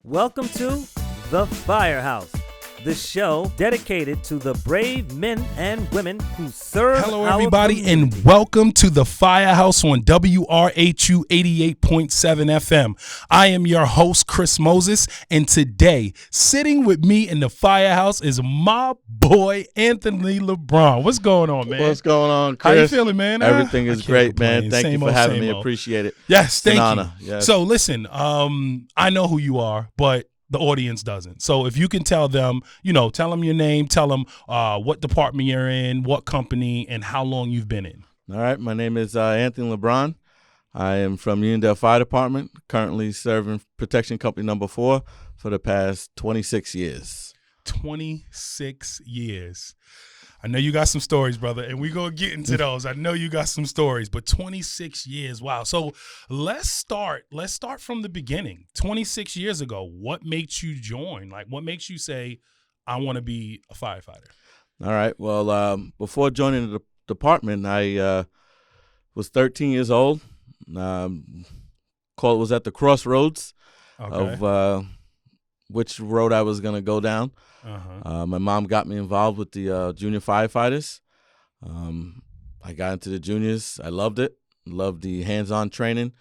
Welcome to the Firehouse, the show dedicated to the brave men and women who serve Hello, our everybody, community. and welcome to the Firehouse on WRHU 88.7 FM. I am your host, Chris Moses, and today, sitting with me in the Firehouse is my boy, Anthony Lebron. What's going on, man? What's going on, Chris? How you feeling, man? Everything I is can't great, complain. man. Thank Same you for old, having same me. old. Appreciate it. Yes, It's an thank honor. you. Yes. So listen, I know who you are, but the audience doesn't. So if you can tell them, tell them your name, tell them what department you're in, what company, and how long you've been in. All right. My name is Anthony Lebron. I am from Uniondale Fire Department, currently serving Protection Company number 4 for the past 26 years. 26 years. I know you got some stories, brother, and we're going to get into those. I know you got some stories, but 26 years, wow. So let's start from the beginning. 26 years ago, what makes you join? Like, what makes you say, I want to be a firefighter? All right. Well, before joining the department, I was 13 years old. Was at the crossroads of which road I was going to go down. My mom got me involved with the junior firefighters. I got into the juniors. I loved it. Loved the hands-on training.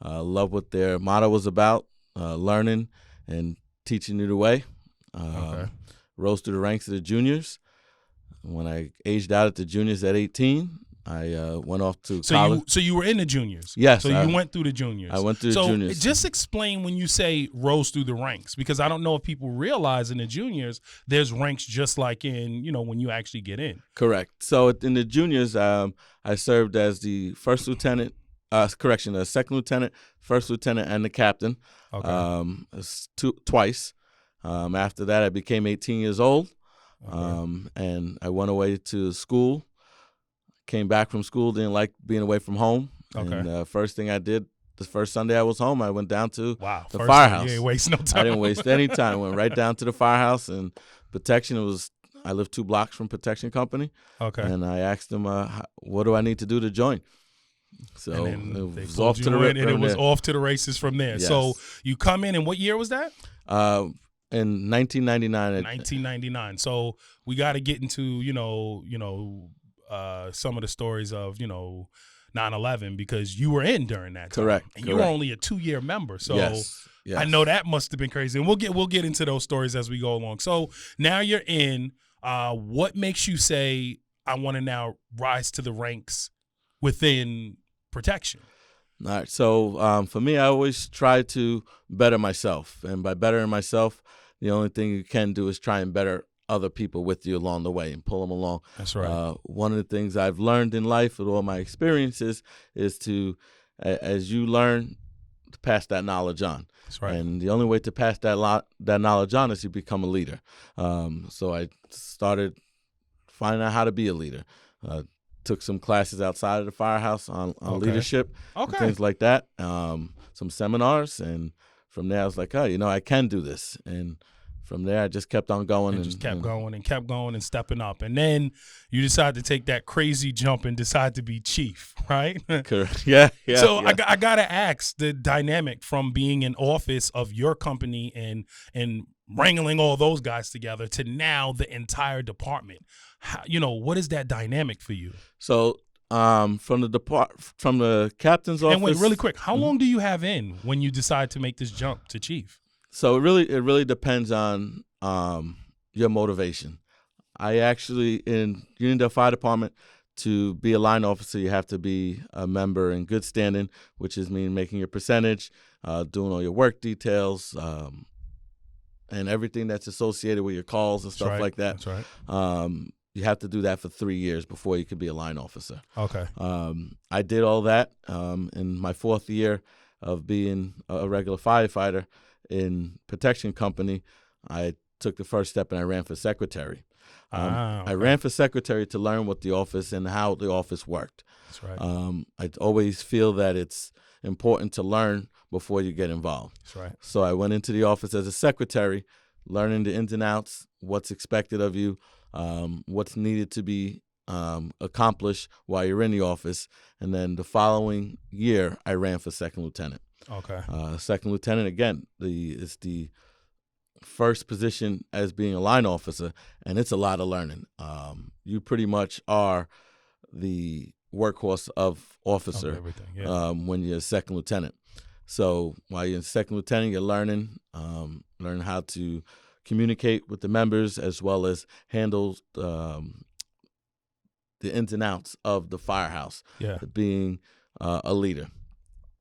Loved what their motto was about, learning and teaching you the way. Rose through the ranks of the juniors. When I aged out at the juniors at 18, I went off to college. So you were in the juniors? Yes. So you went through the juniors? I went through the juniors. So just explain when you say rose through the ranks, because I don't know if people realize in the juniors there's ranks just like in, when you actually get in. Correct. So in the juniors, I served as the first lieutenant, the second lieutenant, first lieutenant, and the captain. Twice. After that, I became 18 years old, and I went away to school. Came back from school, didn't like being away from home. And first thing I did, the first Sunday I was home, I went down to the firehouse. You ain't waste no time. I didn't waste any time. Went right down to the firehouse, and protection. I live 2 blocks from Protection Company. And I asked them, what do I need to do to join? So it was off to the races. And it was off to the races from there. Yes. So you come in, and what year was that? In 1999. 1999. So we got to get into, some of the stories of 9/11, because you were in during that time. Correct. And you were only a 2-year member, so yes. I know that must have been crazy. And we'll get into those stories as we go along. So now you're in. What makes you say, I want to now rise to the ranks within protection? All right. So for me, I always try to better myself, and by bettering myself, the only thing you can do is try and better other people with you along the way and pull them along. That's right. One of the things I've learned in life with all my experiences is to, as you learn, to pass that knowledge on. That's right. And the only way to pass that knowledge on is you become a leader. So I started finding out how to be a leader. Took some classes outside of the firehouse on leadership, and things like that. Some seminars, and from there I was like, I can do this. And from there, I just kept on going. And kept going and stepping up. And then you decided to take that crazy jump and decide to be chief, right? Correct. Yeah. So yeah. I got to ask the dynamic from being in office of your company and wrangling all those guys together to now the entire department. What is that dynamic for you? So from the captain's office. And wait, really quick, how long do you have in when you decide to make this jump to chief? So it really depends on your motivation. I actually, in Uniondale Fire Department, to be a line officer, you have to be a member in good standing, which is making your percentage, doing all your work details, and everything that's associated with your calls and stuff like that. That's right. You have to do that for 3 years before you can be a line officer. Okay. I did all that in my 4th year of being a regular firefighter in Protection Company. I took the first step and I ran for secretary. I ran for secretary to learn what the office and how the office worked. That's right. I always feel that it's important to learn before you get involved. That's right. So I went into the office as a secretary, learning the ins and outs, what's expected of you, what's needed to be accomplished while you're in the office. And then the following year, I ran for second lieutenant. Okay. Second lieutenant, again, it's the first position as being a line officer, and it's a lot of learning. You pretty much are the workhorse of officer when you're a second lieutenant. So while you're a second lieutenant, you're learning how to communicate with the members as well as handle the ins and outs of the firehouse. Being a leader.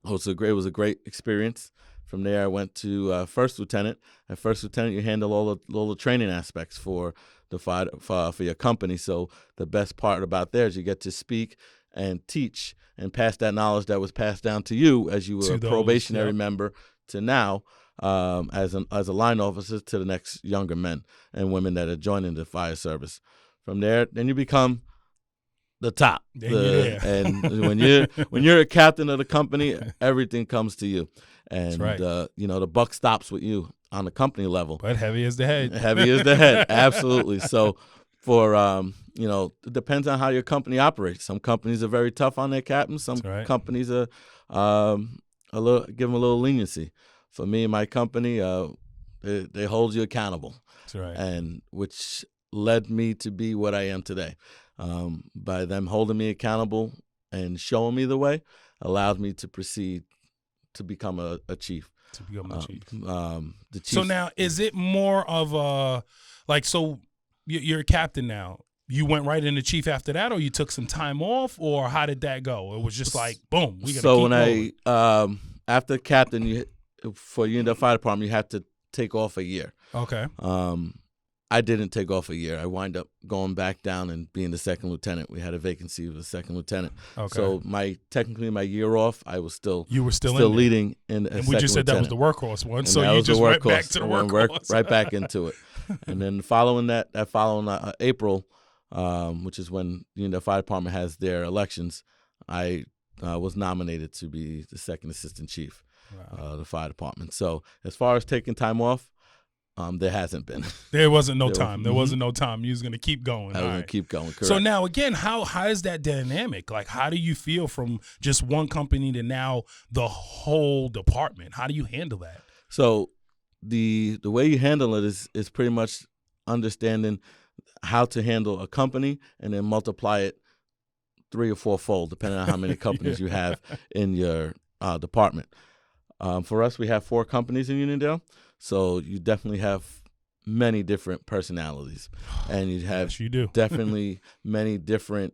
It was a great experience. From there, I went to first lieutenant. At first lieutenant, you handle all the training aspects for the for your company. So the best part about there is you get to speak and teach and pass that knowledge that was passed down to you as you were a probationary member to now as a line officer to the next younger men and women that are joining the fire service. From there, then you become the top. And when you're a captain of the company, everything comes to you. And the buck stops with you on the company level. But heavy is the head. Heavy is the head, absolutely. So for it depends on how your company operates. Some companies are very tough on their captains. Some companies are give them a little leniency. For me and my company, they hold you accountable. That's right. And which led me to be what I am today. By them holding me accountable and showing me the way, allowed me to proceed to become a chief. To become the chief. The chief. So now, is it more of a so you're a captain now? You went right into chief after that, or you took some time off, or how did that go? It was just like boom. We gotta keep going. I after captain, for Uniondale Fire Department, you have to take off a year. Okay. I didn't take off a year. I wind up going back down and being the second lieutenant. We had a vacancy of a second lieutenant. Okay. So technically my year off, I was still leading in. And we just said that was the workhorse one, and so you just went back to the workhorse. Right back into it. And then following April, which is when the fire department has their elections, I was nominated to be the second assistant chief of the fire department. So as far as taking time off, there hasn't been. There wasn't no time. There wasn't no time. You was gonna keep going. I was gonna keep going. Correct. So now again, how is that dynamic? Like, how do you feel from just one company to now the whole department? How do you handle that? So the way you handle it is pretty much understanding how to handle a company and then multiply it 3 or 4-fold, depending on how many companies you have in your department. For us, we have 4 companies in Uniondale. So you definitely have many different personalities, and you have definitely many different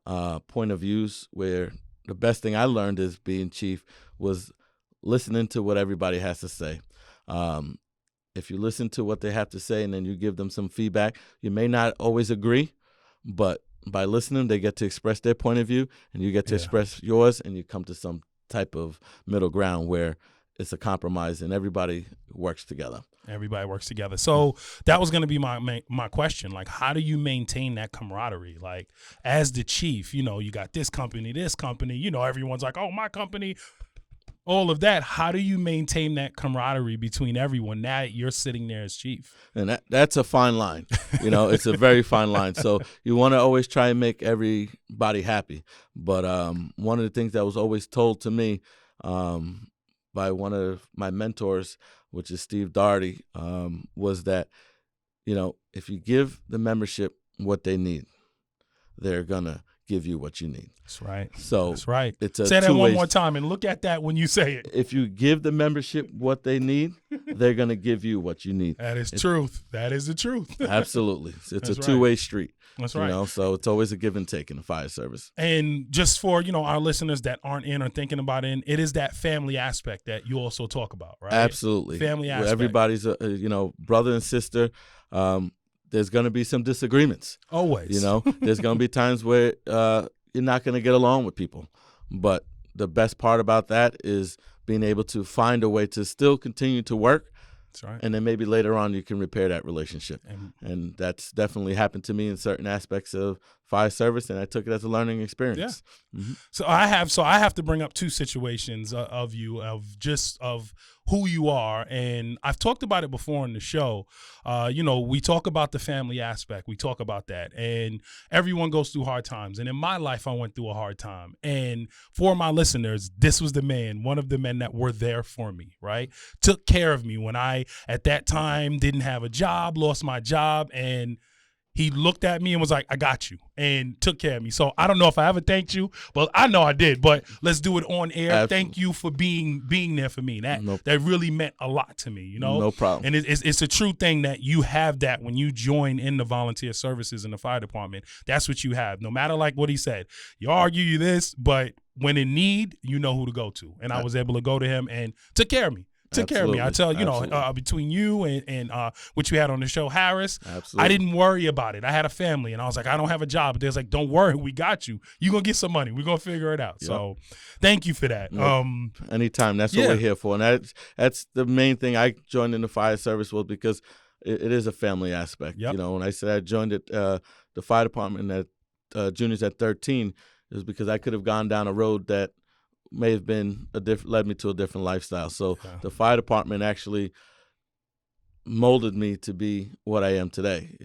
point of views. Where the best thing I learned as being chief was listening to what everybody has to say. If you listen to what they have to say and then you give them some feedback, you may not always agree, but by listening, they get to express their point of view, and you get to express yours, and you come to some type of middle ground where it's a compromise and everybody works together. Everybody works together. So that was going to be my question. Like, how do you maintain that camaraderie? Like, as the chief, you got this company, everyone's like, oh, my company, all of that. How do you maintain that camaraderie between everyone now that you're sitting there as chief? And that's a fine line. It's a very fine line. So you want to always try and make everybody happy. But one of the things that was always told to me by one of my mentors, which is Steve Daugherty, was that, if you give the membership what they need, they're going to give you what you need. That's right. So that's right. It's a say that one more time and look at that when you say it. If you give the membership what they need, they're going to give you what you need. That is truth. That is the truth. Absolutely. It's a two-way street. That's right. So it's always a give and take in the fire service. And just for, our listeners that aren't in or thinking about it is that family aspect that you also talk about, right? Absolutely. Family aspect. Everybody's, brother and sister. There's going to be some disagreements. Always. There's going to be times where you're not going to get along with people. But the best part about that is being able to find a way to still continue to work. That's right. And then maybe later on you can repair that relationship. And that's definitely happened to me in certain aspects of fire service, and I took it as a learning experience. Yeah. Mm-hmm. So I have to bring up 2 situations of who you are. And I've talked about it before on the show. We talk about the family aspect. We talk about that. And everyone goes through hard times. And in my life, I went through a hard time. And for my listeners, this was one of the men that were there for me, right? Took care of me when I, at that time, didn't have a job, lost my job, and he looked at me and was like, I got you, and took care of me. So I don't know if I ever thanked you, but I know I did. But let's do it on air. Absolutely. Thank you for being there for me. That really meant a lot to me, No problem. And it's a true thing that you have that when you join in the volunteer services in the fire department. That's what you have. No matter like what he said, you argue you this, but when in need, you know who to go to. And I was able to go to him and took care of me. Took care of me. I tell you, between you and which we had on the show, Harris, I didn't worry about it. I had a family, and I was like, I don't have a job. But they was like, don't worry, we got you. You're going to get some money. We're going to figure it out. Yep. So thank you for that. Anytime. That's what we're here for. And that's the main thing I joined in the fire service was because it is a family aspect. Yep. When I said I joined the fire department at juniors at 13, it was because I could have gone down a road that may have been led me to a different lifestyle. So the fire department actually molded me to be what I am today.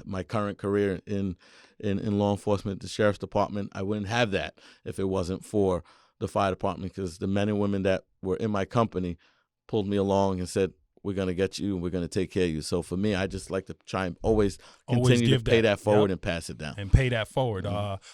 My current career in law enforcement, the sheriff's department, I wouldn't have that if it wasn't for the fire department, because the men and women that were in my company pulled me along and said, we're going to get you and we're going to take care of you. So for me, I just like to try and always continue to pay that forward and pass it down. And pay that forward.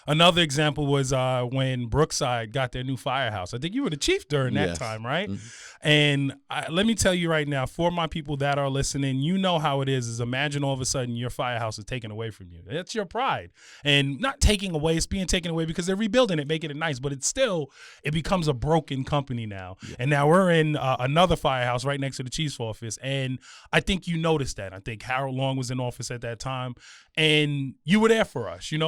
Another example was when Brookside got their new firehouse. I think you were the chief during that time, right? Mm-hmm. And let me tell you right now, for my people that are listening, you know how it is imagine all of a sudden your firehouse is taken away from you. It's your pride. And not taking away, it's being taken away because they're rebuilding it, making it nice. But it becomes a broken company now. Yeah. And now we're in another firehouse right next to the chief's office. And I think you noticed that. I think Harold Long was in office at that time, and you were there for us. We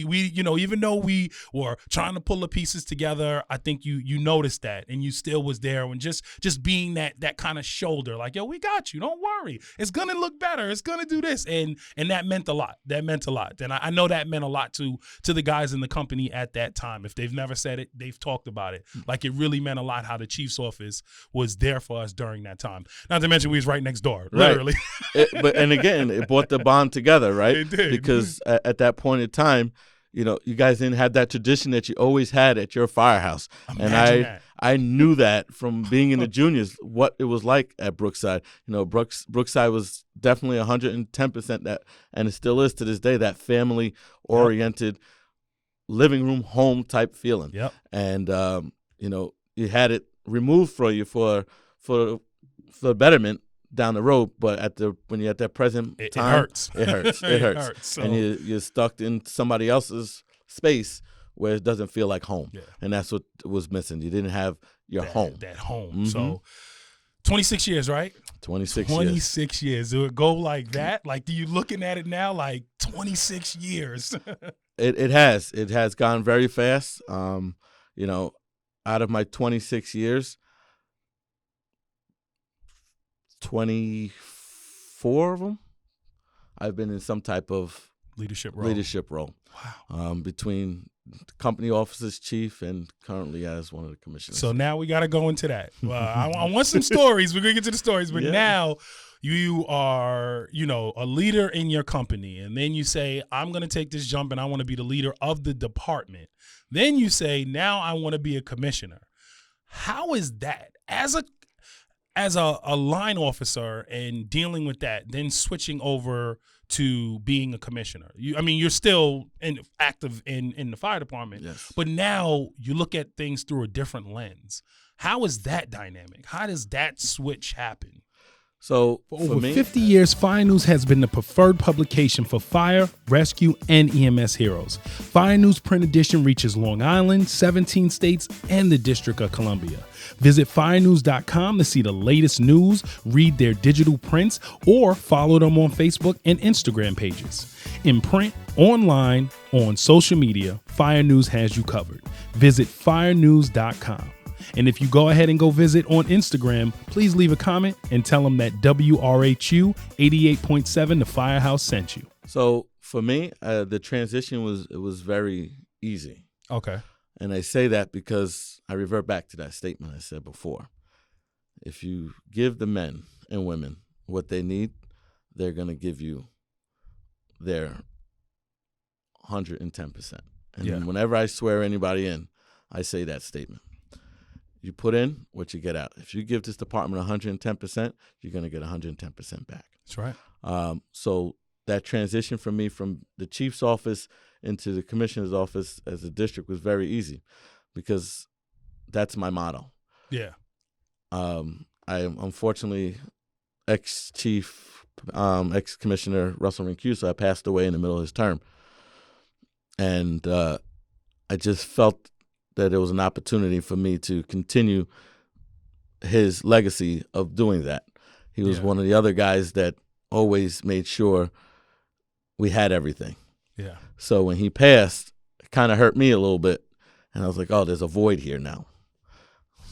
even though we were trying to pull the pieces together, I think you noticed that, and you still was there. And just being that kind of shoulder, like, yo, we got you. Don't worry. It's gonna look better. It's gonna do this, and that meant a lot. That meant a lot, and I know that meant a lot to the guys in the company at that time. If they've never said it, they've talked about it. Like, it really meant a lot how the chief's office was there for us during that time. Not to mention we was right next door, literally. Right. And again, it brought the bond together, right? It did. Because at that point in time, you guys didn't have that tradition that you always had at your firehouse. I knew that from being in the juniors, what it was like at Brookside. Brookside was definitely 110% that, and it still is to this day, that family-oriented living room, home type feeling. Yep. And, you had it removed from you for betterment down the road, but when you're at that present time, it hurts. It hurts. It hurts. So. And you're stuck in somebody else's space where it doesn't feel like home. Yeah. And that's what was missing. You didn't have your home. That home. Mm-hmm. So 26 years, right? 26 years. Do it go like that? Like, do you looking at it now like 26 years? It has gone very fast. Out of my 26 years, 24 of them, I've been in some type of leadership role. Wow. Between company officers, chief, and currently as one of the commissioners. So now we got to go into that. I want some stories. We're going to get to the stories. But now you are, a leader in your company. And then you say, I'm going to take this jump and I want to be the leader of the department. Then you say, now I want to be a commissioner. How is that? As a line officer and dealing with that, then switching over to being a commissioner. You're still active in the fire department, yes, but now you look at things through a different lens. How is that dynamic? How does that switch happen? So for over 50 years, Fire News has been the preferred publication for fire, rescue, and EMS heroes. Fire News print edition reaches Long Island, 17 states, and the District of Columbia. Visit firenews.com to see the latest news, read their digital prints, or follow them on Facebook and Instagram pages. In print, online, on social media, Fire News has you covered. Visit firenews.com. And if you go ahead and go visit on Instagram, please leave a comment and tell them that WRHU 88.7 The Firehouse sent you. So for me, the transition was very easy. Okay. And I say that because I revert back to that statement I said before. if you give the men and women what they need, they're going to give you their 110%. And whenever I swear anybody in, I say that statement. You put in what you get out. If you give this department 110%, you're going to get 110% back. That's right. So that transition from me from the chief's office into the commissioner's office as a district was very easy because that's my motto. Yeah. I am unfortunately ex-commissioner Russell Rincuso passed away in the middle of his term. And I just felt that there was an opportunity for me to continue his legacy of doing that. He was one of the other guys that always made sure we had everything. Yeah. So when he passed, it kind of hurt me a little bit. And I was like, oh, there's a void here now.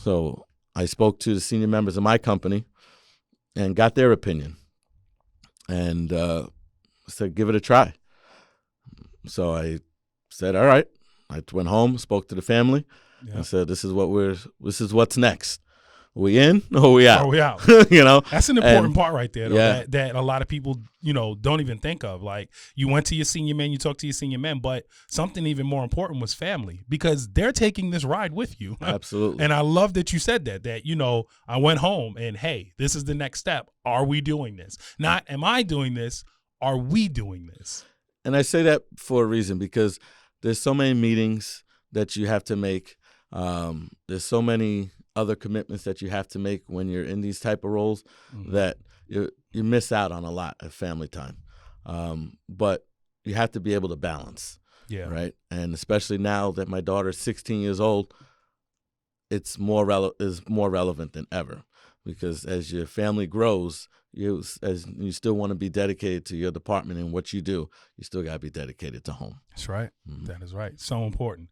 So I spoke to the senior members of my company and got their opinion. And said, give it a try. So I said, all right. I went home, spoke to the family, and said, this is what's next. Are we in or are we out? Are we out? You know? That's an important part right there, though, that a lot of people, don't even think of. Like, you went to your senior men, you talked to your senior men, but something even more important was family, because they're taking this ride with you. Absolutely. And I love that you said that, I went home and, hey, this is the next step. Are we doing this? Not, am I doing this? Are we doing this? And I say that for a reason, because there's so many meetings that you have to make. There's so many other commitments that you have to make when you're in these type of roles that you miss out on a lot of family time. But you have to be able to balance. Yeah. Right. And especially now that my daughter is 16 years old, it's more relevant than ever, because as your family grows, you still want to be dedicated to your department and what you do. You still got to be dedicated to home. That's right. That is right. So important.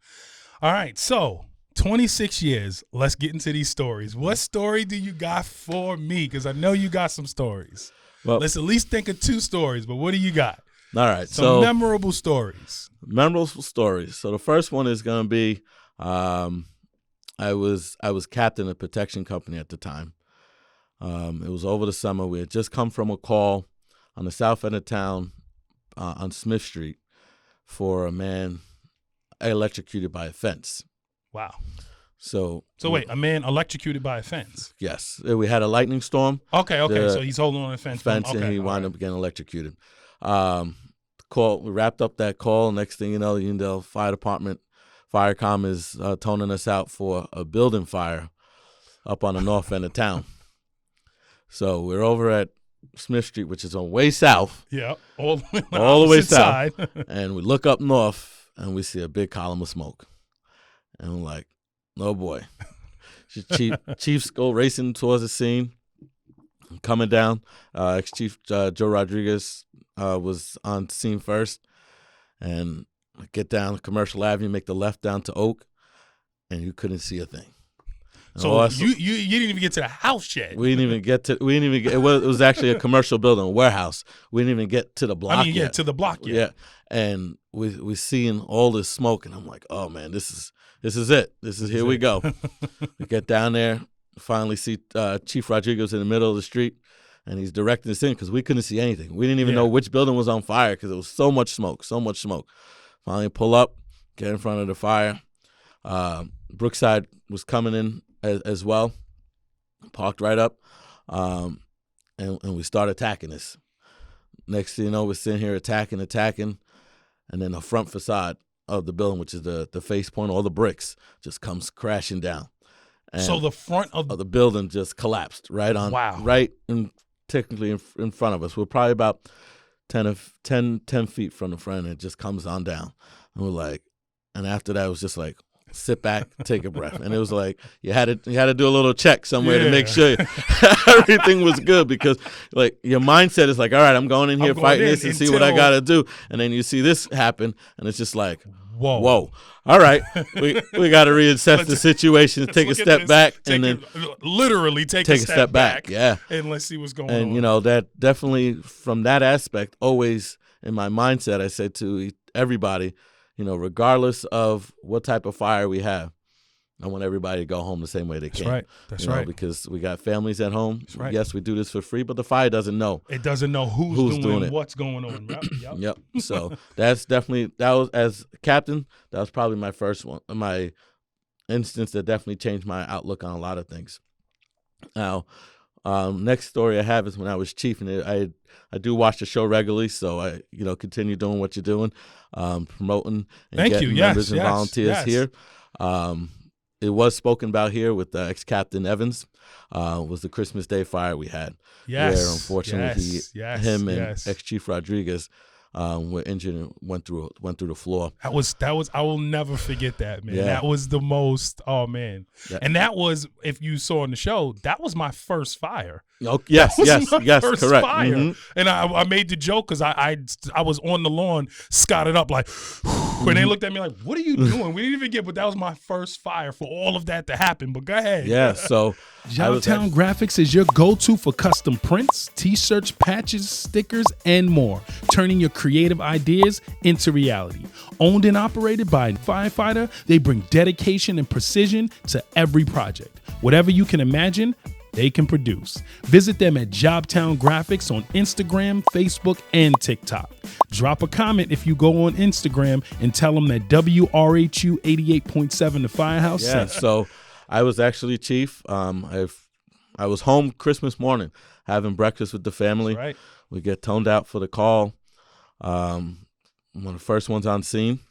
All right. So 26 years. Let's get into these stories. What story do you got for me? Because I know you got some stories. Well, let's at least think of 2 stories, but what do you got? All right. Some memorable stories. Memorable stories. So the first one is going to be I was captain of protection company at the time. It was over the summer. We had just come from a call on the south end of town on Smith Street for a man electrocuted by a fence. Wow. So wait, a man electrocuted by a fence? Yes. We had a lightning storm. Okay. So he's holding on a fence. And he wound up getting electrocuted. We wrapped up that call. Next thing you know, the Uniondale Fire Department, Firecom is toning us out for a building fire up on the north end of town. So we're over at Smith Street, which is on way south. Yeah, all the way south. And we look up north, and we see a big column of smoke. And we're like, oh, boy. Chiefs go racing towards the scene, coming down. Ex-Chief Joe Rodriguez was on scene first. And I get down Commercial Avenue, make the left down to Oak, and you couldn't see a thing. So you didn't even get to the house yet. It was actually a commercial building, a warehouse. We didn't even get to the block yet. To the block yet. Yeah. And we seeing all this smoke, and I'm like, oh man, this is it. Here we go. We get down there, finally see Chief Rodriguez in the middle of the street, and he's directing us in because we couldn't see anything. We didn't even know which building was on fire because there was so much smoke. Finally pull up, get in front of the fire. Brookside was coming in as well, parked right up, and we started attacking this. Next thing you know, we're sitting here attacking, and then the front facade of the building, which is the face point, all the bricks, just comes crashing down. And so the front of the building just collapsed right technically in front of us. We're probably about 10 feet from the front, and it just comes on down. And we're like, and after that, it was just like, sit back, take a breath. And it was like you had to do a little check somewhere to make sure everything was good, because like your mindset is like, all right, I'm going in here fighting this and see what I got to do. And then you see this happen, and it's just like, whoa. All right, we got to reassess the situation, take a step back, and then literally take a step back. Yeah. And let's see what's going on. And, that definitely from that aspect, always in my mindset, I said to everybody, regardless of what type of fire we have, I want everybody to go home the same way they That's came. right. That's right. Because we got families at home. That's right. Yes, we do this for free, but the fire doesn't know. It doesn't know who's doing it. What's going on. Yep. Yep. So that was, as captain, that was probably my first one, my instance that definitely changed my outlook on a lot of things. Now, next story I have is when I was chief, and I do watch the show regularly, so I continue doing what you're doing, promoting and getting members and volunteers here. It was spoken about here with ex-Captain Evans. Was the Christmas Day fire we had. Yes. Where unfortunately him and ex-Chief Rodriguez were injured and went through the floor. That was I will never forget that, man. Yeah. That was the most, oh man. Yeah. And that was, if you saw in the show, that was my first fire. Oh, yes, First correct. fire. Mm-hmm. And I made the joke because I was on the lawn, scotted up like, and they looked at me like, what are you doing? We didn't even get, but that was my first fire for all of that to happen. But go ahead. Yeah, so Jobtown Graphics is your go-to for custom prints, t-shirts, patches, stickers, and more, turning your creative ideas into reality. Owned and operated by a firefighter, they bring dedication and precision to every project. Whatever you can imagine, they can produce. Visit them at Jobtown Graphics on Instagram, Facebook, and TikTok. Drop a comment if you go on Instagram and tell them that WRHU 88.7 The Firehouse Yeah, sent you. so I was actually chief. I was home Christmas morning having breakfast with the family. That's right. We get toned out for the call. One of the first ones on scene.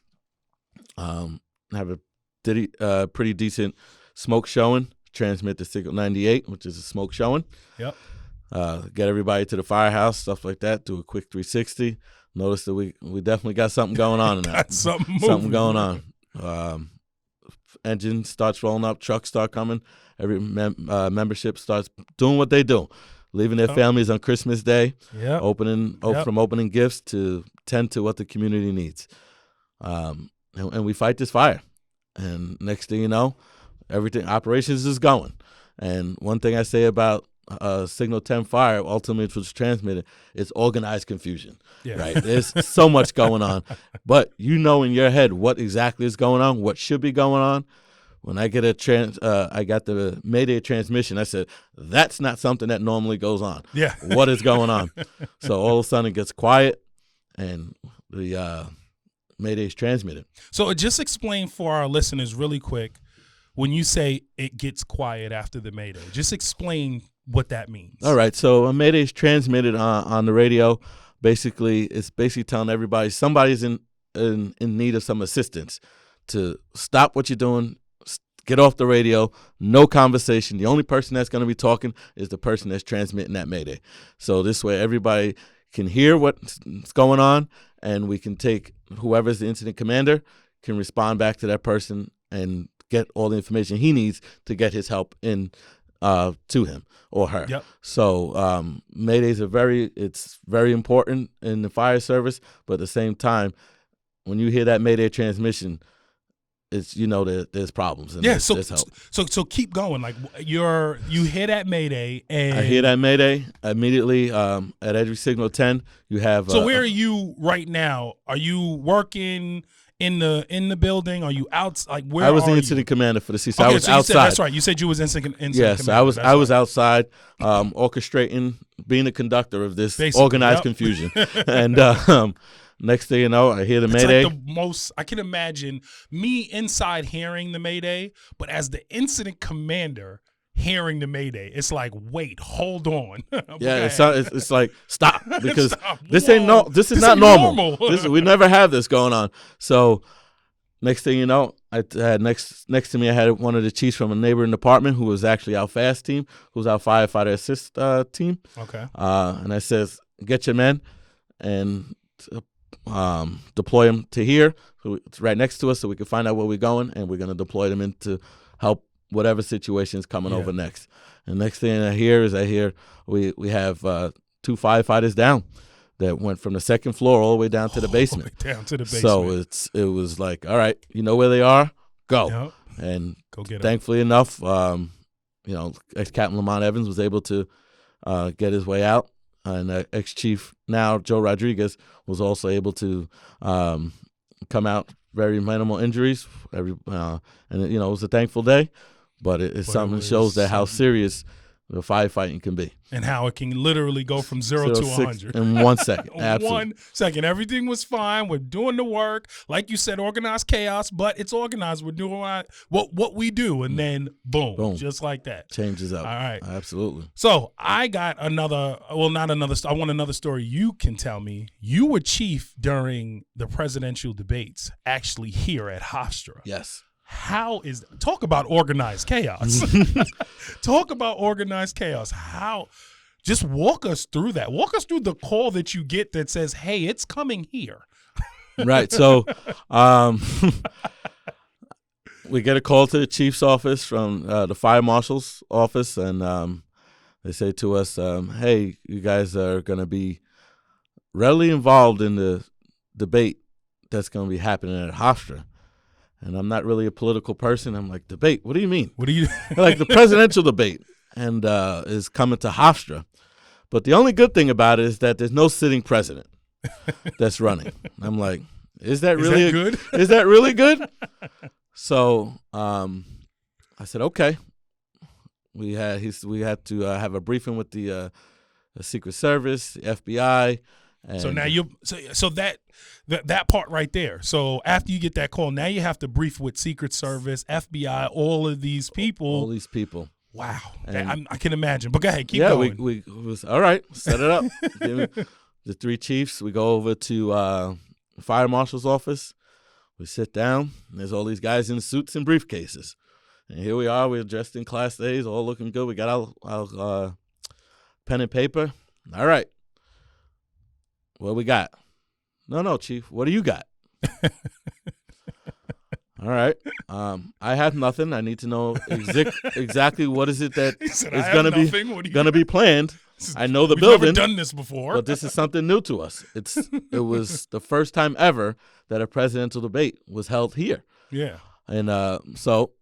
Have a pretty decent smoke showing. Transmit to Signal 98, which is a smoke showing. Yep. Get everybody to the firehouse, stuff like that. Do a quick 360. Notice that we definitely got something going on in that. Got something moving. Something going on. Engine starts rolling up. Trucks start coming. Every membership starts doing what they do, leaving their families on Christmas Day. Yeah. From opening gifts to tend to what the community needs. And we fight this fire. And next thing you know, everything operations is going. And one thing I say about Signal 10 fire, ultimately which was transmitted, it's organized confusion. Yeah. Right? There's so much going on. But you know in your head what exactly is going on, what should be going on. When I get I got the Mayday transmission, I said, that's not something that normally goes on. Yeah. What is going on? So all of a sudden it gets quiet and the Mayday is transmitted. So just explain for our listeners really quick, when you say it gets quiet after the Mayday, just explain what that means. All right. So a Mayday is transmitted on the radio. Basically, it's basically telling everybody somebody's in need of some assistance to stop what you're doing, get off the radio, no conversation. The only person that's going to be talking is the person that's transmitting that Mayday. So this way everybody can hear what's going on, and we can take whoever's the incident commander can respond back to that person and get all the information he needs to get his help in to him or her. Yep. So Maydays it's very important in the fire service, but at the same time, when you hear that Mayday transmission, it's that there's problems. And there's help. So keep going. Like you hear that Mayday, and I hear that Mayday immediately. At every Signal 10, you have. So where are you right now? Are you working in the building? Are you out? Like where? I was the incident commander for the C. So okay, I was so outside. that's right. You said you was incident commander. Yes, I was outside, orchestrating, being the conductor of this Basically, organized confusion. And next thing you know, I hear the Mayday. It's like the most I can imagine me inside hearing the Mayday, but as the incident commander hearing the Mayday, it's like, wait, hold on. Yeah, it's like stop, because Stop. this is not ain't normal. normal. We never have this going on. So next thing you know, I had next to me, I had one of the chiefs from a neighboring department who was actually our FAST team, who's our firefighter assist team. Okay. And I says, get your men and deploy them to here. So it's right next to us, so we can find out where we're going, and we're going to deploy them in to help whatever situation is coming over next. And next thing I hear we have 2 firefighters down that went from the second floor all the way down to the basement. So it was like, all right, you know where they are, go. Yep. And go get thankfully enough, ex-Captain Lamont Evans was able to get his way out. And ex-chief now, Joe Rodriguez, was also able to come out very minimal injuries. And it was a thankful day, but it's something that shows that how serious the firefighting can be. And how it can literally go from 0 to 100. In 1 second. Absolutely. 1 second. Everything was fine. We're doing the work. Like you said, organized chaos, but it's organized. We're doing what we do. And then boom, just like that. Changes up. All right. Absolutely. So I got I want another story you can tell me. You were chief during the presidential debates, actually here at Hofstra. Yes. Talk about organized chaos. Talk about organized chaos. Just walk us through that. Walk us through the call that you get that says, hey, it's coming here. Right. So we get a call to the chief's office from the fire marshal's office, and they say to us, hey, you guys are going to be readily involved in the debate that's going to be happening at Hofstra. And I'm not really a political person. I'm like, debate? What do you mean? What do you like the presidential debate and is coming to Hofstra. But the only good thing about it is that there's no sitting president that's running. I'm like, is that really good? Is that really good? So I said, okay. We had to have a briefing with the Secret Service, the FBI. And so now that part right there. So after you get that call, now you have to brief with Secret Service, FBI, all of these people. All these people. Wow, I can imagine. But go ahead, keep going. Yeah, we was all right. Set it up. The three chiefs. We go over to the fire marshal's office. We sit down. And there's all these guys in suits and briefcases, and here we are. We're dressed in Class A's, all looking good. We got our pen and paper. All right. What we got? No, Chief. What do you got? All right. I have nothing. I need to know exactly what is it that is going to be planned. I know the building. We've never done this before. But this is something new to us. It was the first time ever that a presidential debate was held here. Yeah. And so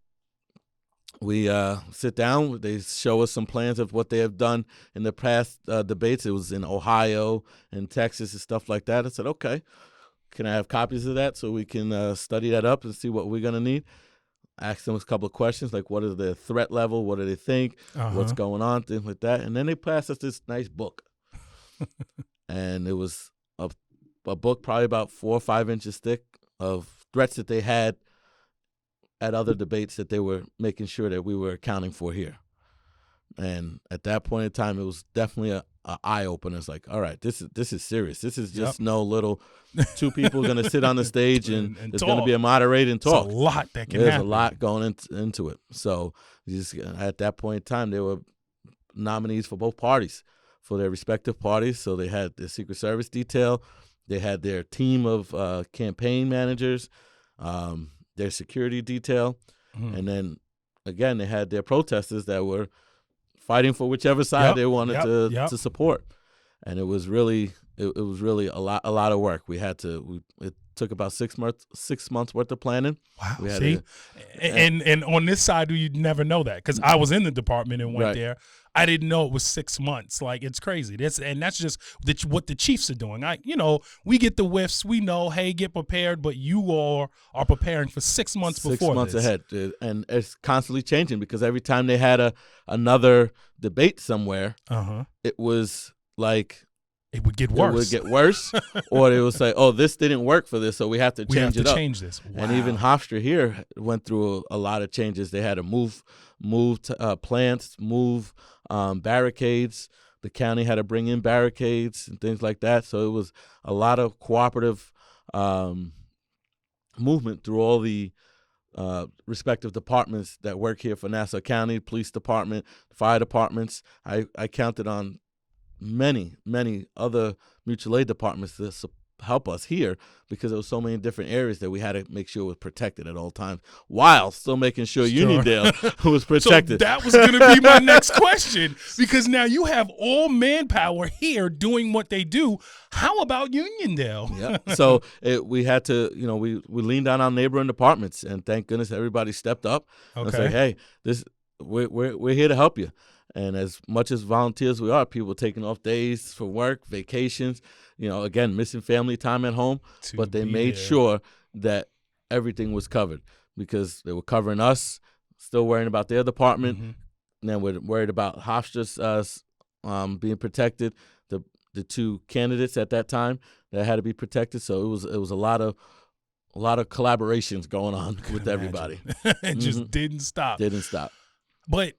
we sit down. They show us some plans of what they have done in the past debates. It was in Ohio and Texas and stuff like that. I said, okay, can I have copies of that so we can study that up and see what we're going to need? Ask them a couple of questions, like what is their threat level? What do they think? What's going on? Things like that. And then they passed us this nice book. And it was a book probably about 4 or 5 inches thick of threats that they had at other debates that they were making sure that we were accounting for here. And at that point in time, it was definitely a eye-opener. It's like, all right, this is serious. This is just no little two people going to sit on the stage and there's going to be a moderator and talk. There's a lot that can happen. There's a lot going into it. So just at that point in time, they were nominees for both parties, for their respective parties. So they had the Secret Service detail. They had their team of campaign managers, their security detail. And then, again, they had their protesters that were fighting for whichever side they wanted to support. And it was really a lot of work. It took about 6 months worth of planning. Wow. And on this side, you'd never know that because I was in the department and went there. I didn't know it was 6 months. Like, it's crazy. That's just what the Chiefs are doing. We get the whiffs. We know, hey, get prepared. But you all are preparing for 6 months before 6 months this. ahead, and it's constantly changing because every time they had another debate somewhere, it was like it would get worse. It would get worse, or they would say, "Oh, this didn't work for this, so we have to change it up." Change this. Wow. And even Hofstra here went through a lot of changes. They had to move plants, move barricades. The county had to bring in barricades and things like that. So it was a lot of cooperative movement through all the respective departments that work here for Nassau County, police department, fire departments. I counted on many other mutual aid departments to help us here because there was so many different areas that we had to make sure was protected at all times while still making sure Uniondale was protected. So that was going to be my next question because now you have all manpower here doing what they do. How about Uniondale? Yeah. So we had to, we leaned on our neighboring departments, and thank goodness everybody stepped up and said, hey, we're here to help you. And as much as volunteers we are, people taking off days for work, vacations, again, missing family time at home. But they made sure that everything was covered because they were covering us, still worrying about their department, and then we're worried about Hofstra's being protected. The two candidates at that time that had to be protected. So it was a lot of collaborations going on with everybody. It just didn't stop. But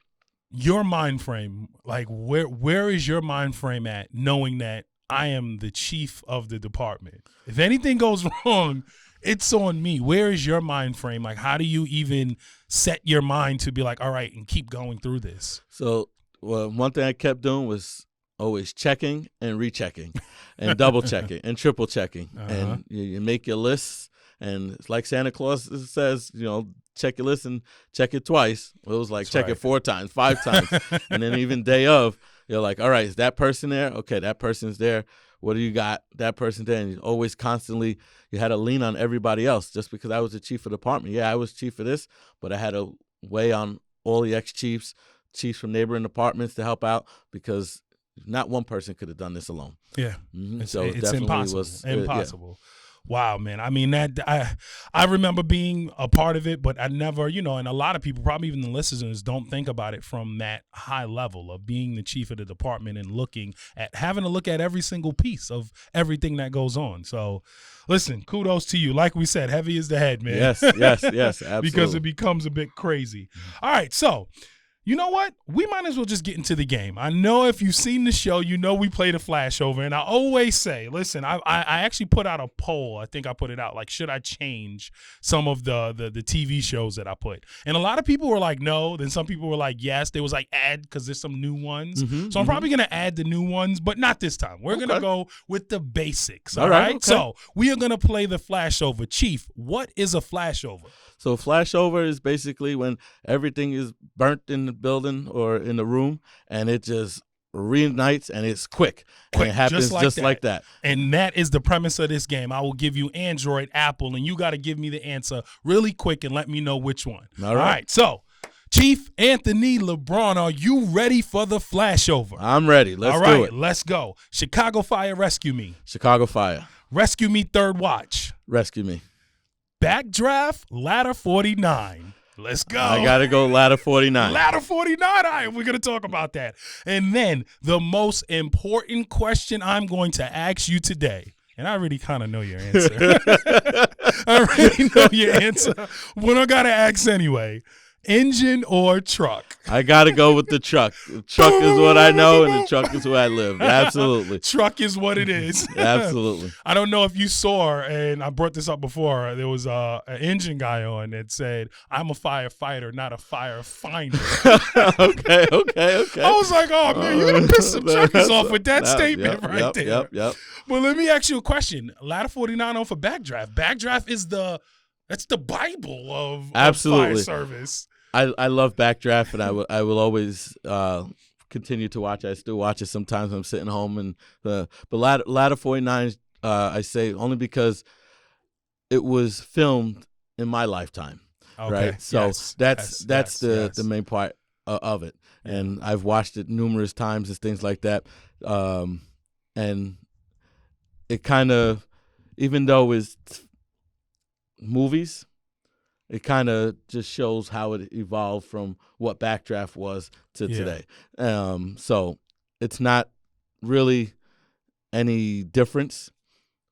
your mind frame, like where is your mind frame at, knowing that I am the chief of the department? If anything goes wrong, it's on me. Where is your mind frame? Like, how do you even set your mind to be like, all right, and keep going through this? So, one thing I kept doing was always checking and rechecking and double checking and triple checking. And you make your lists, and it's like Santa Claus says, check your list and check it twice. Well, it was like check it 4 times, 5 times. And then even day of, you're like, all right, is that person there? Okay, that person's there. What do you got? That person there. And you always constantly, you had to lean on everybody else. Just because I was the chief of the department. Yeah, I was chief of this, but I had to weigh on all the ex-chiefs, chiefs from neighboring departments to help out, because not one person could have done this alone. Yeah. So it's impossible. Impossible. Wow, man. I mean, that I remember being a part of it, but I never, and a lot of people, probably even the listeners, don't think about it from that high level of being the chief of the department and having to look at every single piece of everything that goes on. So, listen, kudos to you. Like we said, heavy is the head, man. Yes, absolutely. Because it becomes a bit crazy. All right, so you know what? We might as well just get into the game. I know if you've seen the show, we play the flashover. And I always say, listen, I actually put out a poll. I think I put it out. Like, should I change some of the TV shows that I put? And a lot of people were like, no. Then some people were like, yes. There was like, add, because there's some new ones. So I'm probably going to add the new ones, but not this time. We're going to go with the basics. All right? Okay. So we are going to play the flashover. Chief, what is a flashover? So flashover is basically when everything is burnt in the building or in the room, and it just reignites, and it's quick. And it happens just like that. And that is the premise of this game. I will give you Android, Apple, and you got to give me the answer really quick and let me know which one. All right. So, Chief Anthony Lebron, are you ready for the flashover? I'm ready. Let's do it. Let's go. Chicago Fire, rescue me. Chicago Fire. Rescue me, third watch. Rescue me. Backdraft, ladder 49. Let's go. I got to go ladder 49. Ladder 49. All right, we're going to talk about that. And then the most important question I'm going to ask you today, and I already kind of know your answer. But I got to ask anyway. Engine or truck? I got to go with the truck. The truck is what I know, and the truck is where I live. Absolutely. Truck is what it is. Absolutely. I don't know if you saw, and I brought this up before, there was an engine guy on that said, I'm a firefighter, not a firefinder. Okay. I was like, oh, man, you're going to piss some truckers off with that statement right there. Yep. But let me ask you a question. Ladder 49 on for Backdraft. Backdraft is that's the Bible of fire service. I love Backdraft, and I will always continue to watch it. I still watch it sometimes when I'm sitting home. And but Ladder 49, I say only because it was filmed in my lifetime, right? So that's the main part of it. Yeah. And I've watched it numerous times and things like that. And it kind of, even though it's movies, it kind of just shows how it evolved from what Backdraft was to today. So it's not really any difference,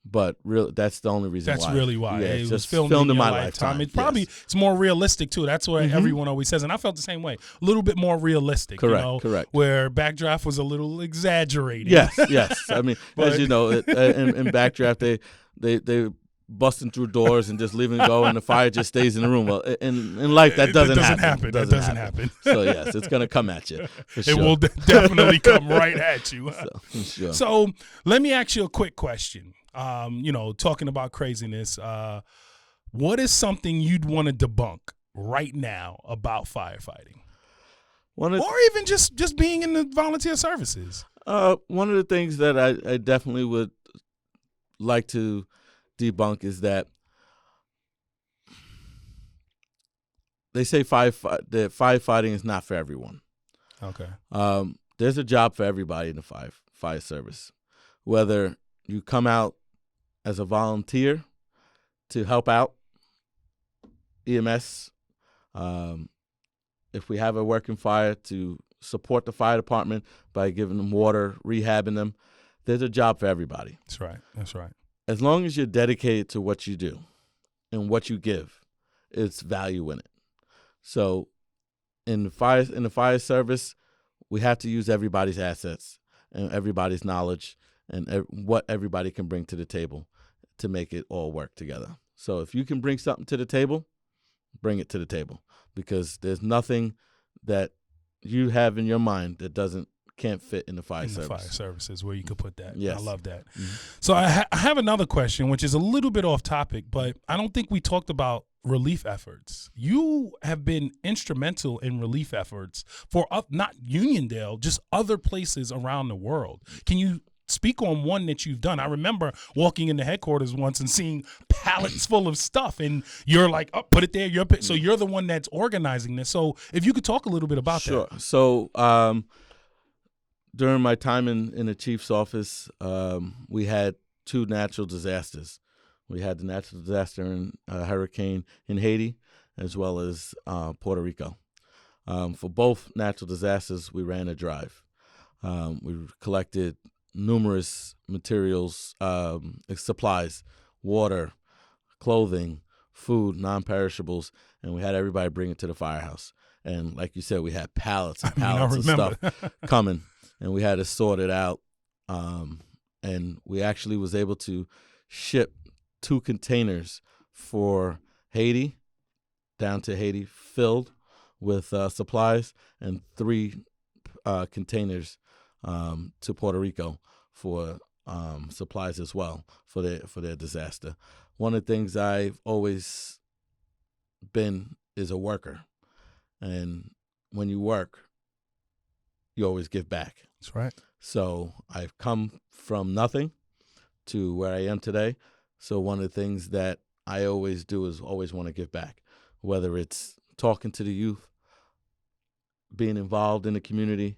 but that's the only reason why. That's really why. Yeah, it was filmed in my lifetime. It's more realistic, too. That's what everyone always says. And I felt the same way. A little bit more realistic. Correct. Where Backdraft was a little exaggerated. Yes. I mean, as you know, in Backdraft, they busting through doors and just leaving it go, and the fire just stays in the room. Well, in life, that doesn't happen. That doesn't happen. So, yes, it's going to come at you. For sure. It will definitely come right at you. Sure. So let me ask you a quick question. Talking about craziness, what is something you'd want to debunk right now about firefighting? Or even just being in the volunteer services? One of the things that I definitely would like to debunk is that they say that firefighting is not for everyone. Okay. There's a job for everybody in the fire service, whether you come out as a volunteer to help out EMS, if we have a working fire, to support the fire department by giving them water, rehabbing them. There's a job for everybody. That's right. That's right. As long as you're dedicated to what you do and what you give, it's value in it. So in the fire service, we have to use everybody's assets and everybody's knowledge and what everybody can bring to the table to make it all work together. So if you can bring something to the table, bring it to the table, because there's nothing that you have in your mind that can't fit in the fire service. The fire services, where you could put that. Yes. I love that. Mm-hmm. So I have another question, which is a little bit off topic, but I don't think we talked about relief efforts. You have been instrumental in relief efforts for not Uniondale, just other places around the world. Can you speak on one that you've done? I remember walking into headquarters once and seeing pallets full of stuff, and you're like, oh, put it there. So you're the one that's organizing this. So if you could talk a little bit about that. Sure. So during my time in the chief's office, we had 2 natural disasters. We had the natural disaster and hurricane in Haiti, as well as Puerto Rico. For both natural disasters, we ran a drive. We collected numerous materials, supplies, water, clothing, food, non-perishables, and we had everybody bring it to the firehouse. And like you said, we had pallets and pallets of stuff coming, and we had to sort it out. And we actually was able to ship 2 containers for Haiti, down to Haiti, filled with supplies, and 3 containers to Puerto Rico for supplies as well for their disaster. One of the things I've always been is a worker, and when you work, you always give back. That's right. So I've come from nothing to where I am today. So one of the things that I always do is always want to give back, whether it's talking to the youth, being involved in the community,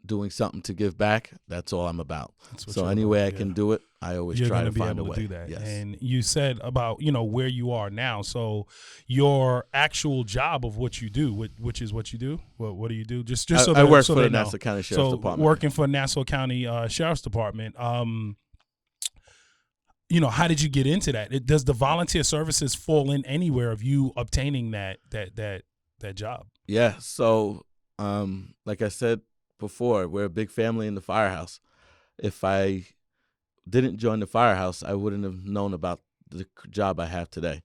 doing something to give back. That's all I'm about. So any way I can do it, I always try to find a way. To do that. Yes. And you said about, where you are now. So your actual job of what you do, which is what you do. What do you do? Just so I work for the Nassau County Sheriff's Department. Working for Nassau County Sheriff's Department. How did you get into that? Does the volunteer services fall in anywhere of you obtaining that job? Yeah. So like I said before, we're a big family in the Firehouse. If I didn't join the Firehouse, I wouldn't have known about the job I have today.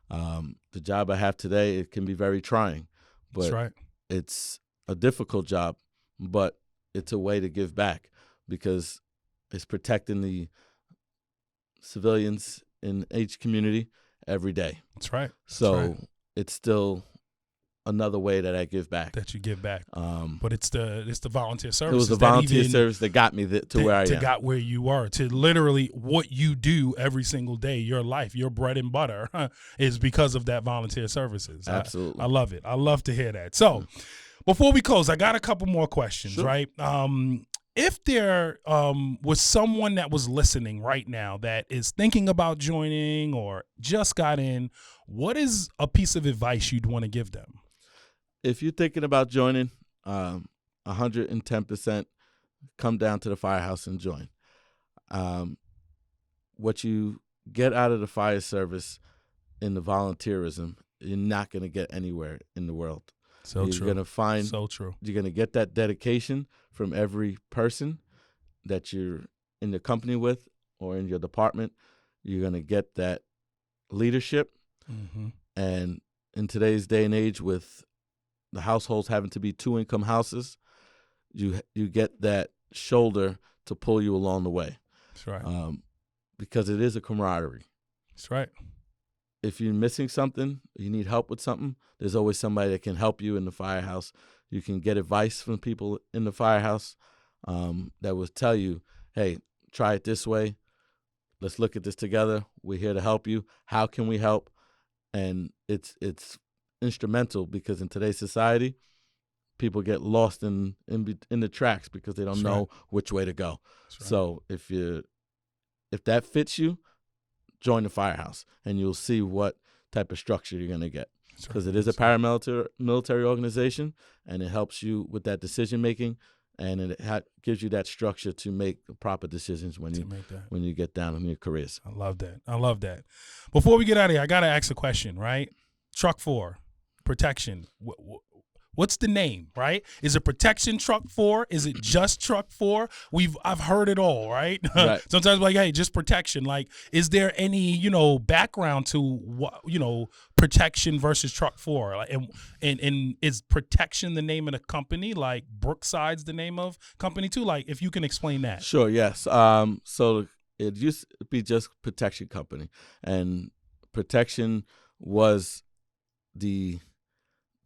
The job I have today, it can be very trying, but that's right. It's a difficult job, but it's a way to give back because it's protecting the civilians in each community every day. That's right. So it's still another way that I give back. That you give back. But it's the volunteer service. It was the volunteer service that got me to where I am. To got where you are. To literally what you do every single day, your life, your bread and butter is because of that volunteer services. Absolutely. I love it. I love to hear that. So before we close, I got a couple more questions, sure. right? If there was someone that was listening right now that is thinking about joining or just got in, what is a piece of advice you'd want to give them? If you're thinking about joining, 110% come down to the Firehouse and join. What you get out of the fire service in the volunteerism, you're not going to get anywhere in the world. So you're true. Gonna find, so true. You're going to get that dedication from every person that you're in the company with or in your department. You're going to get that leadership. Mm-hmm. And in today's day and age with the households having to be 2-income houses, you get that shoulder to pull you along the way. That's right. Because it is a camaraderie. That's right. If you're missing something, you need help with something, there's always somebody that can help you in the Firehouse. You can get advice from people in the Firehouse that will tell you, hey, try it this way. Let's look at this together. We're here to help you. How can we help? And it's instrumental because in today's society, people get lost in the tracks because they don't know which way to go. So if that fits you, join the Firehouse, and you'll see what type of structure you're going to get, because it is a paramilitary organization, and it helps you with that decision making, and it gives you that structure to make proper decisions when you get down in your careers. I love that. Before we get out of here, I got to ask a question, right? Truck 4, protection. What's the name, right? Is it Protection Truck 4? Is it just Truck 4? I've heard it all, right? Right. Sometimes like, hey, just protection. Like, is there any, background to what, protection versus Truck 4? Like, and is protection the name of the company? Like Brookside's the name of company too? Like, if you can explain that. Sure, yes. So it used to be just Protection Company, and protection was the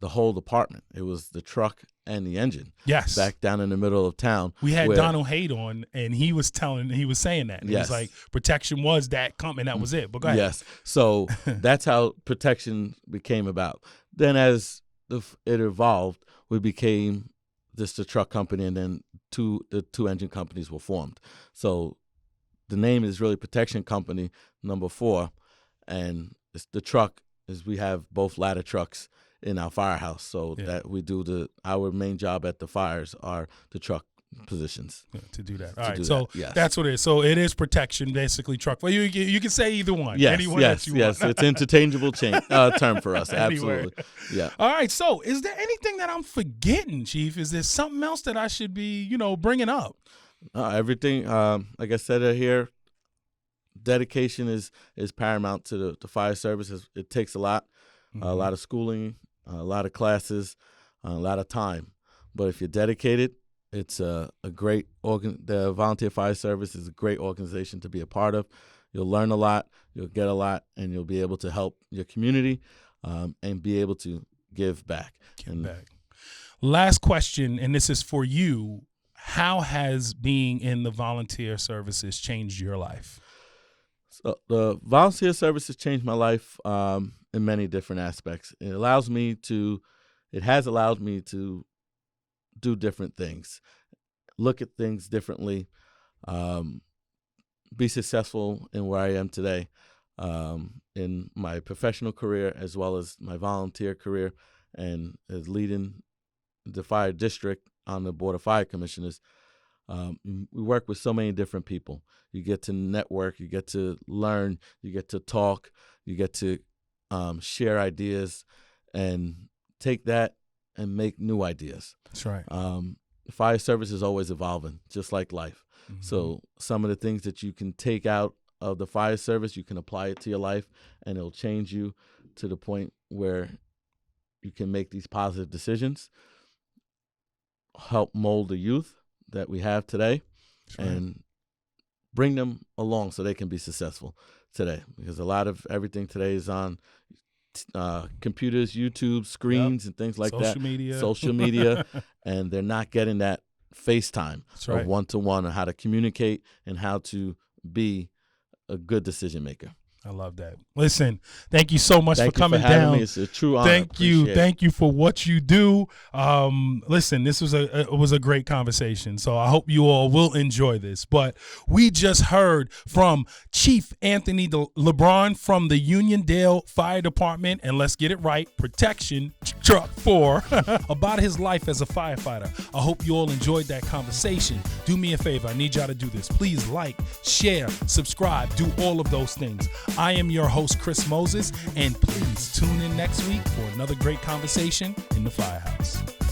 whole department. It was the truck and the engine. Yes. Back down in the middle of town. We had Donald Haight on, and he was saying that. Yes. He was like, protection was that company, that was it. But go ahead. Yes. So that's how protection became about. Then as it evolved, we became just a truck company, and then the two engine companies were formed. So the name is really Protection Company number 4, and it's the truck is we have both ladder trucks in our firehouse, so that we do our main job at the fires are the truck positions. To do that. All right, so that's what it is. So it is protection, basically truck. Well, you can say either one. Yes, anyone that you want. It's interchangeable term for us. Absolutely. Yeah. All right. So is there anything that I'm forgetting, Chief? Is there something else that I should be, bringing up? Everything. Like I said here, dedication is paramount to the fire service. It takes a lot of schooling, a lot of classes, a lot of time. But if you're dedicated, it's a great the Volunteer Fire Service is a great organization to be a part of. You'll learn a lot, you'll get a lot, and you'll be able to help your community and be able to give back. Last question, and this is for you. How has being in the volunteer services changed your life? So the volunteer services changed my life in many different aspects. It has allowed me to do different things, look at things differently, be successful in where I am today, in my professional career as well as my volunteer career, and as leading the fire district on the Board of Fire Commissioners. We work with so many different people. You get to network, you get to learn, you get to talk, you get to share ideas and take that and make new ideas. That's right. The fire service is always evolving, just like life. Mm-hmm. So some of the things that you can take out of the fire service, you can apply it to your life, and it'll change you to the point where you can make these positive decisions, help mold the youth that we have today, and bring them along so they can be successful today. Because a lot of everything today is on computers, YouTube, screens, and things like that. Social media, and they're not getting that FaceTime of one-to-one, or how to communicate and how to be a good decision maker. I love that. Listen, thank you so much for coming down. Me. It's a true honor. Thank you for what you do. Listen, this was a great conversation, so I hope you all will enjoy this. But we just heard from Chief Anthony Lebron from the Uniondale Fire Department, and let's get it right, Protection Truck 4, about his life as a firefighter. I hope you all enjoyed that conversation. Do me a favor. I need y'all to do this. Please like, share, subscribe, do all of those things. I am your host, Chris Moses, and please tune in next week for another great conversation in the Firehouse.